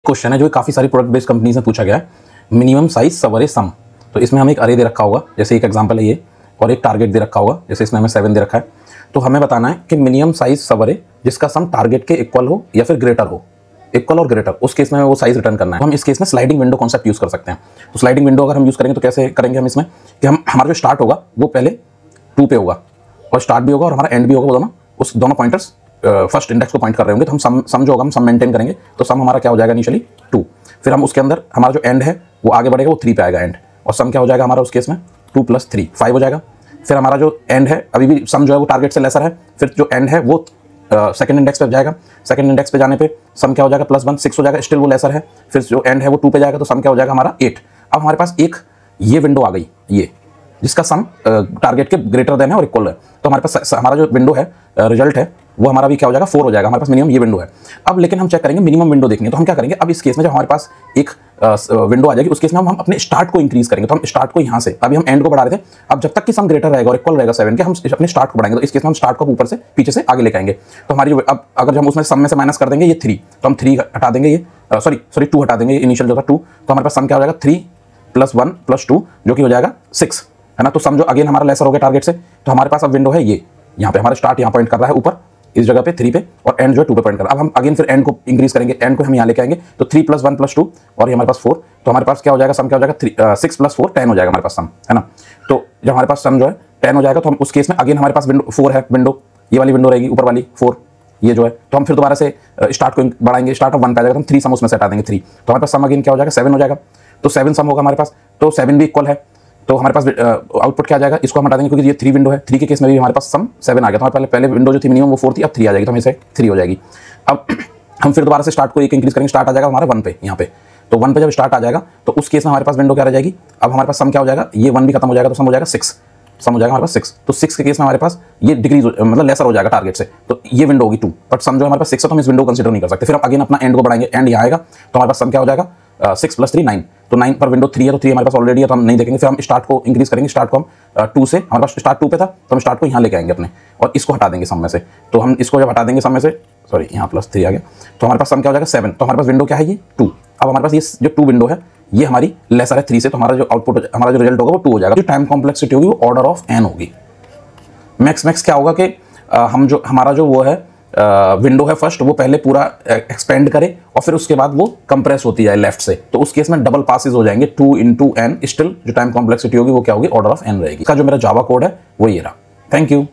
Question है जो काफ़ी सारी प्रोडक्ट बेस्ड कंपनी से पूछा गया है, मिनिमम साइज सवरे सम। तो इसमें हमें एक अरे दे रखा होगा, जैसे एक एग्जांपल है ये, और एक टारगेट दे रखा होगा, जैसे इसमें हमें 7 दे रखा है। तो हमें बताना है कि मिनिमम साइज सवरे जिसका सम टारगेट के इक्वल हो या फिर ग्रेटर हो, इक्वल और ग्रेटर, उस केस में वो साइज रिटर्न करना है। तो हम इस केस में स्लाइडिंग विंडो कॉन्सेप्ट यूज कर सकते हैं। तो स्लाइडिंग विंडो अगर हम यूज करेंगे तो कैसे करेंगे हम इसमें कि हमारा जो स्टार्ट होगा वो पहले 2 पे होगा, और स्टार्ट भी होगा और हमारा एंड भी होगा, वो दोनों पॉइंटर्स फर्स्ट इंडेक्स को पॉइंट कर रहे होंगे। तो हम सम जो होगा हम सम मेंटेन करेंगे, तो सम हमारा क्या हो जाएगा इनिशियली 2। फिर हम उसके अंदर हमारा जो एंड है वो आगे बढ़ेगा, वो 3 पे आएगा एंड, और सम क्या हो जाएगा हमारा उस केस में 2 + 3 5 हो जाएगा। फिर हमारा जो एंड है, अभी भी सम जो है वो टारगेट से लेसर है, फिर जो एंड है वो सेकंड इंडेक्स पे जाएगा। सेकंड इंडेक्स पे जाने पे सम क्या हो जाएगा +1 6 हो जाएगा, स्टिल वो लेसर है। फिर जो एंड है वो 2 पे जाएगा, तो सम क्या हो जाएगा हमारा 8। अब हमारे पास एक ये विंडो आ गई, ये जिसका सम टारगेट के ग्रेटर देन है और इक्वल है। तो हमारे पास हमारा जो विंडो है, रिजल्ट है, वो हमारा भी क्या हो जाएगा 4 हो जाएगा। हमारे पास मिनिमम ये विंडो है। अब लेकिन हम चेक करेंगे मिनिमम विंडो देखनी है, तो हम क्या करेंगे, अब इस केस में जब हमारे पास एक विंडो आ जाएगी, उस केस में हम अपने स्टार्ट को इंक्रीज करेंगे। तो हम स्टार्ट को यहाँ से, अभी हम एंड को बढ़ा रहे थे, अब जब तक कि सम ग्रेटर रहेगा और इक्वल रहेगा 7 के, हम अपने स्टार्ट को बढ़ाएंगे। तो इस केस में हम स्टार्ट को ऊपर से पीछे से आगे लेके आएंगे। तो हमारी जो अब अगर हम उसमें सम में से माइनस कर देंगे ये 3, तो हम 3 हटा देंगे, ये सॉरी 2 हटा देंगे, इनिशियल जो था 2। तो हमारे पास सम क्या हो जाएगा 3 + 1 + 2 जो कि हो जाएगा 6, है ना। तो सम जो अगेन हमारा लेसर हो गया टारगेट से। तो हमारे पास अब विंडो है ये, यहाँ पे हमारा स्टार्ट यहाँ पॉइंट कर रहा है ऊपर इस जगह पे 3 पे, और एंड जो है 2 पे पॉइंट कर रहा है। अब हम अगेन फिर एंड को इंक्रीज करेंगे, एंड को हम यहाँ लेके आएंगे, तो 3 + 1 + 2, और ये हमारे पास 4। तो हमारे पास क्या हो जाएगा, सम क्या हो जाएगा 6 + 4 10 हो जाएगा हमारे पास सम, है ना। तो जब हमारे पास सम जो है 10 हो जाएगा, तो हम उस केस में अगेन हमारे पास विंडो 4 है, विंडो ये वाली विंडो रहेगी ऊपर वाली 4, ये जो है। तो हम फिर दोबारा से स्टार्ट को बढ़ाएंगे, स्टार्ट ऑफ 1 पे आ जाएगा, तो हम 3 सम उसमें से हटा देंगे 3। तो हमारे पास सम अगेन क्या हो जाएगा 7 हो जाएगा। तो 7 सम होगा हमारे पास, तो 7 भी इक्वल है। तो हमारे पास आउटपुट क्या आ जाएगा, इसको हम हटा देंगे क्योंकि ये 3 विंडो है। 3 के केस में भी हमारे पास सम 7 आ गया। तो हमारे पहले विंडो जो थी मिनिमम वो 4 थी, अब 3 आ जाएगी, तो हमें से 3 हो जाएगी। अब हम फिर दोबारा से स्टार्ट को एक इंक्रीज करेंगे, स्टार्ट आ जाएगा हमारा 1 पे यहाँ पे। तो 1 पे जब स्टार्ट आ जाएगा, तो उस केस में हमारे पास विंडो क्या रह जाएगी, अब हमारे पास सम क्या हो जाएगा, ये 1 भी खत्म हो जाएगा, तो सम हो जाएगा 6, सम हो जाएगा हमारे पास 6। तो 6 के केस में हमारे पास ये डिक्रीज मतलब लेसर हो जाएगा टारगेट से, तो ये विंडो होगी 2, बट सम जो हमारे पास 6 है, तो हम इस विंडो को कंसीडर नहीं कर सकते। फिर हम अगेन अपना एंड को बढ़ाएंगे, एंड यहाँ आएगा, तो हमारे पास सम क्या हो जाएगा 6 + 3 9। तो 9 पर विंडो 3 है, तो 3 हमारे पास ऑलरेडी है, तो हम नहीं देखेंगे। फिर हम स्टार्ट को इंक्रीज करेंगे, स्टार्ट को हम 2 से, हमारे पास स्टार्ट 2 पे था, तो हम स्टार्ट को यहाँ लेके आएंगे अपने, और इसको हटा देंगे सम में से। तो हम इसको जब हटा देंगे सम में से, सॉरी यहाँ +3 आ गया, तो हमारे पास सम क्या हो जाएगा 7। तो हमारे पास विंडो क्या है, ये 2। अब हमारे पास ये जो 2 विंडो है ये हमारी लेसर है 3 से, तो हमारा जो आउटपुट, हमारा जो रिजल्ट होगा वो 2 हो जाएगा। जो टाइम कॉम्प्लेक्सिटी होगी वो ऑर्डर ऑफ n होगी। मैक्स क्या होगा कि हम जो हमारा जो वो है विंडो है फर्स्ट, वो पहले पूरा एक्सपेंड करे और फिर उसके बाद वो कंप्रेस होती है लेफ्ट से। तो उस केस में डबल पासेस हो जाएंगे 2 × n, स्टिल जो टाइम कॉम्प्लेक्सिटी होगी वो क्या होगी, ऑर्डर ऑफ n रहेगी। इसका जो मेरा जावा कोड है वो ये रहा। Thank you.